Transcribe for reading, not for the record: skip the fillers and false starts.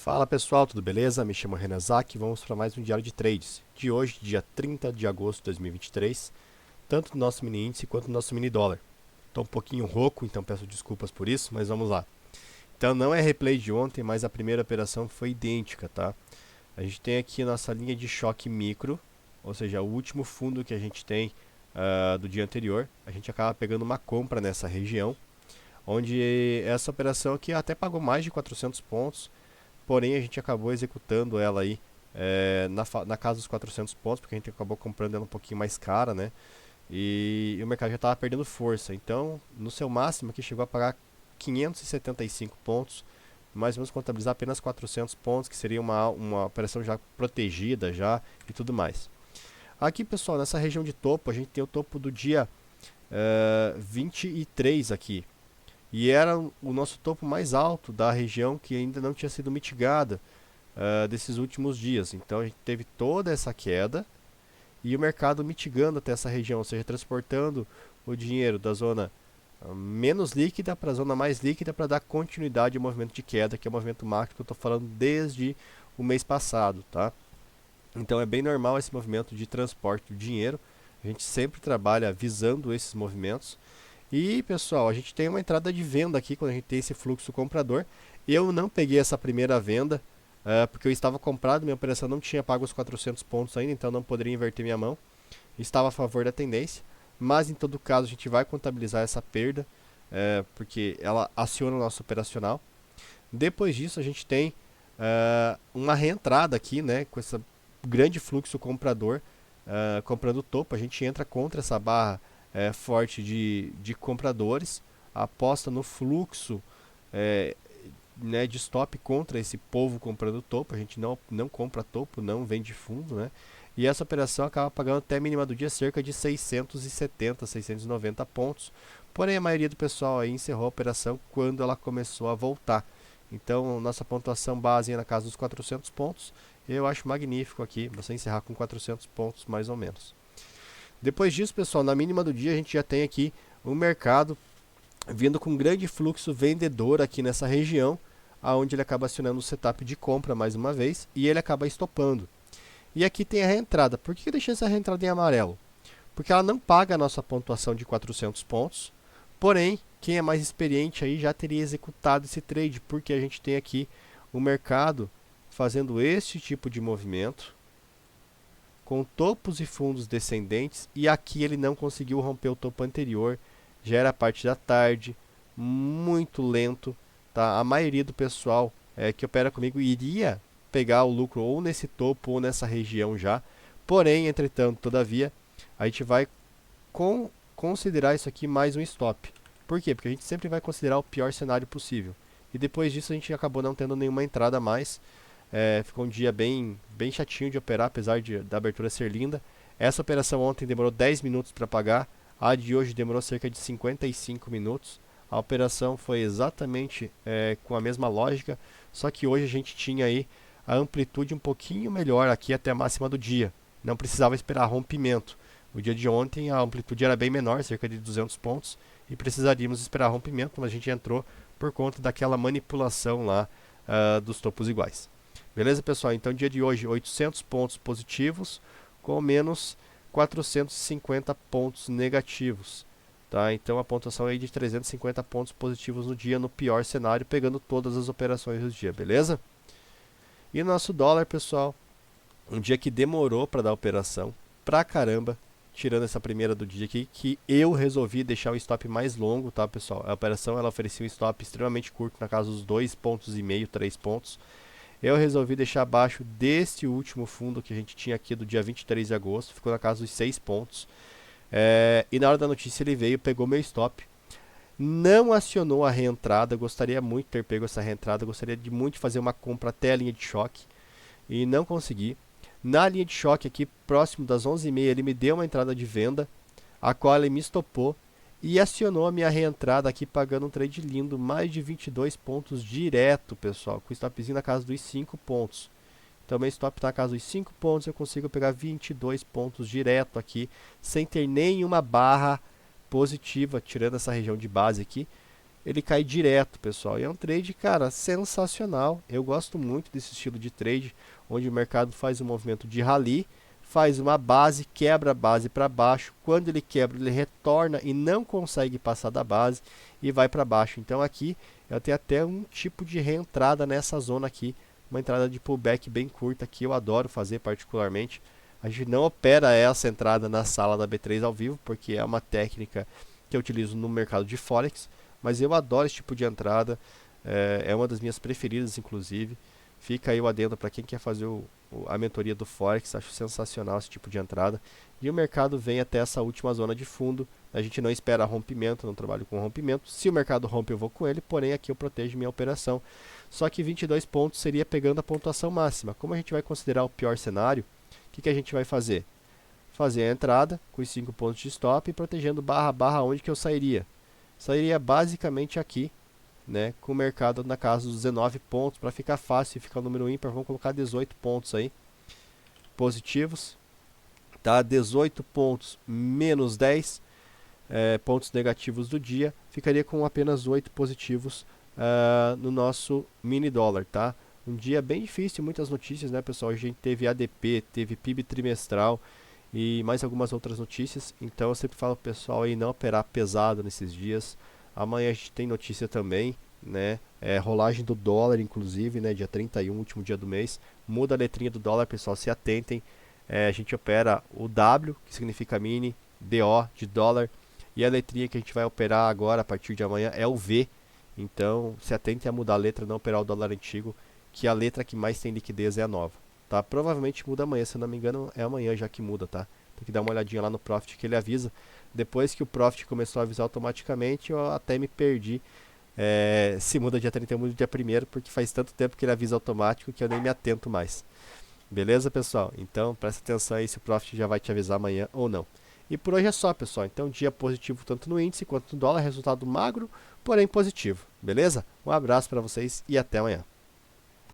Fala pessoal, tudo beleza? Me chamo Renan Zak e vamos para mais um diário de trades. De hoje, dia 30 de agosto de 2023, tanto do nosso mini índice quanto do nosso mini dólar. Estou um pouquinho rouco, então peço desculpas por isso, mas vamos lá. Então não é replay de ontem, mas a primeira operação foi idêntica, tá? A gente tem aqui a nossa linha de choque micro, ou seja, o último fundo que a gente tem do dia anterior. A gente acaba pegando uma compra nessa região, onde essa operação aqui até pagou mais de 400 pontos, porém a gente acabou executando ela aí na casa dos 400 pontos, porque a gente acabou comprando ela um pouquinho mais cara, né? E o mercado já estava perdendo força. Então, no seu máximo aqui chegou a pagar 575 pontos, mais ou menos contabilizar apenas 400 pontos, que seria uma operação já protegida já e tudo mais. Aqui, pessoal, nessa região de topo, a gente tem o topo do dia 23 aqui. E era o nosso topo mais alto da região que ainda não tinha sido mitigada desses últimos dias. Então a gente teve toda essa queda e o mercado mitigando até essa região, ou seja, transportando o dinheiro da zona menos líquida para a zona mais líquida para dar continuidade ao movimento de queda, que é o movimento macro que eu estou falando desde o mês passado, tá? Então é bem normal esse movimento de transporte do dinheiro. A gente sempre trabalha visando esses movimentos. E pessoal, a gente tem uma entrada de venda aqui quando a gente tem esse fluxo comprador. Eu não peguei essa primeira venda porque eu estava comprado, minha operação não tinha pago os 400 pontos ainda, então não poderia inverter minha mão. Estava a favor da tendência, mas em todo caso a gente vai contabilizar essa perda porque ela aciona o nosso operacional. Depois disso a gente tem uma reentrada aqui, né, com esse grande fluxo comprador comprando o topo. A gente entra contra essa barra forte de compradores, aposta no fluxo né, de stop contra esse povo comprando topo. A gente não compra topo, não vende fundo, né? E essa operação acaba pagando até a mínima do dia cerca de 670, 690 pontos. Porém, a maioria do pessoal aí encerrou a operação quando ela começou a voltar. Então, nossa pontuação base é na casa dos 400 pontos. Eu acho magnífico aqui você encerrar com 400 pontos mais ou menos. Depois disso, pessoal, na mínima do dia a gente já tem aqui o mercado vindo com um grande fluxo vendedor aqui nessa região, aonde ele acaba acionando o setup de compra mais uma vez e ele acaba estopando. E aqui tem a reentrada. Por que eu deixei essa reentrada em amarelo? Porque ela não paga a nossa pontuação de 400 pontos, porém, quem é mais experiente aí já teria executado esse trade, porque a gente tem aqui o mercado fazendo este tipo de movimento, com topos e fundos descendentes, e aqui ele não conseguiu romper o topo anterior, já era parte da tarde, muito lento, tá? A maioria do pessoal que opera comigo iria pegar o lucro ou nesse topo ou nessa região já, porém, entretanto, todavia, a gente vai considerar isso aqui mais um stop. Por quê? Porque a gente sempre vai considerar o pior cenário possível. E depois disso a gente acabou não tendo nenhuma entrada a mais. Ficou um dia bem chatinho de operar, apesar da abertura ser linda. Essa operação ontem demorou 10 minutos para pagar, a de hoje demorou cerca de 55 minutos. A operação foi exatamente com a mesma lógica, só que hoje a gente tinha aí a amplitude um pouquinho melhor aqui até a máxima do dia. Não precisava esperar rompimento. O dia de ontem a amplitude era bem menor, cerca de 200 pontos, e precisaríamos esperar rompimento, mas a gente entrou por conta daquela manipulação lá dos topos iguais. Beleza, pessoal? Então, dia de hoje, 800 pontos positivos com menos 450 pontos negativos. Tá? Então, a pontuação é de 350 pontos positivos no dia, no pior cenário, pegando todas as operações do dia, beleza? E nosso dólar, pessoal, um dia que demorou para dar operação, pra caramba, tirando essa primeira do dia aqui, que eu resolvi deixar o stop mais longo, tá, pessoal? A operação ela oferecia um stop extremamente curto, na casa dos 2,5 pontos, 3 pontos. Eu resolvi deixar abaixo deste último fundo que a gente tinha aqui do dia 23 de agosto, ficou na casa dos 6 pontos. E na hora da notícia ele veio, pegou meu stop, não acionou a reentrada. Gostaria muito de ter pego essa reentrada, gostaria de muito fazer uma compra até a linha de choque e não consegui. Na linha de choque aqui, próximo das 11h30, ele me deu uma entrada de venda, a qual ele me estopou e acionou a minha reentrada aqui, pagando um trade lindo, mais de 22 pontos direto, pessoal, com o stopzinho na casa dos 5 pontos. Então, meu stop está na casa dos 5 pontos, eu consigo pegar 22 pontos direto aqui, sem ter nenhuma barra positiva, tirando essa região de base aqui. ele cai direto, pessoal. E é um trade, cara, sensacional. Eu gosto muito desse estilo de trade, onde o mercado faz um movimento de rally, faz uma base, quebra a base para baixo. Quando ele quebra, ele retorna e não consegue passar da base e vai para baixo. Então aqui eu tenho até um tipo de reentrada nessa zona aqui, uma entrada de pullback bem curta que eu adoro fazer particularmente. A gente não opera essa entrada na sala da B3 ao vivo, porque é uma técnica que eu utilizo no mercado de Forex, mas eu adoro esse tipo de entrada, é uma das minhas preferidas, inclusive. Fica aí o adendo para quem quer fazer a mentoria do Forex, acho sensacional esse tipo de entrada. E o mercado vem até essa última zona de fundo, a gente não espera rompimento, não trabalho com rompimento. Se o mercado rompe, eu vou com ele, porém aqui eu protejo minha operação. Só que 22 pontos seria pegando a pontuação máxima. Como a gente vai considerar o pior cenário, o que a gente vai fazer? Fazer a entrada com os 5 pontos de stop e protegendo barra barra onde que eu sairia. Sairia basicamente aqui, né, com o mercado na casa dos 19 pontos, para ficar fácil e ficar o número ímpar, vamos colocar 18 pontos aí, positivos, tá? 18 pontos menos 10 pontos negativos do dia, ficaria com apenas 8 positivos no nosso mini dólar, tá? Um dia bem difícil, muitas notícias, né, pessoal? A gente teve ADP, teve PIB trimestral e mais algumas outras notícias. Então eu sempre falo pro pessoal aí não operar pesado nesses dias. Amanhã a gente tem notícia também, né? Rolagem do dólar, inclusive, né? Dia 31, último dia do mês. Muda a letrinha do dólar, pessoal, se atentem. A gente opera o W, que significa mini, DO de dólar. E a letrinha que a gente vai operar agora, a partir de amanhã, é o V. Então se atentem a mudar a letra, não operar o dólar antigo, que a letra que mais tem liquidez é a nova, tá? Provavelmente muda amanhã, se eu não me engano é amanhã já que muda, tá? Tem que dar uma olhadinha lá no Profit que ele avisa. Depois que o Profit começou a avisar automaticamente, eu até me perdi se muda dia 31 ou dia 1º, porque faz tanto tempo que ele avisa automático que eu nem me atento mais. Beleza, pessoal? Então presta atenção aí se o Profit já vai te avisar amanhã ou não. E por hoje é só, pessoal. Então dia positivo tanto no índice quanto no dólar, resultado magro, porém positivo. Beleza? Um abraço para vocês e até amanhã.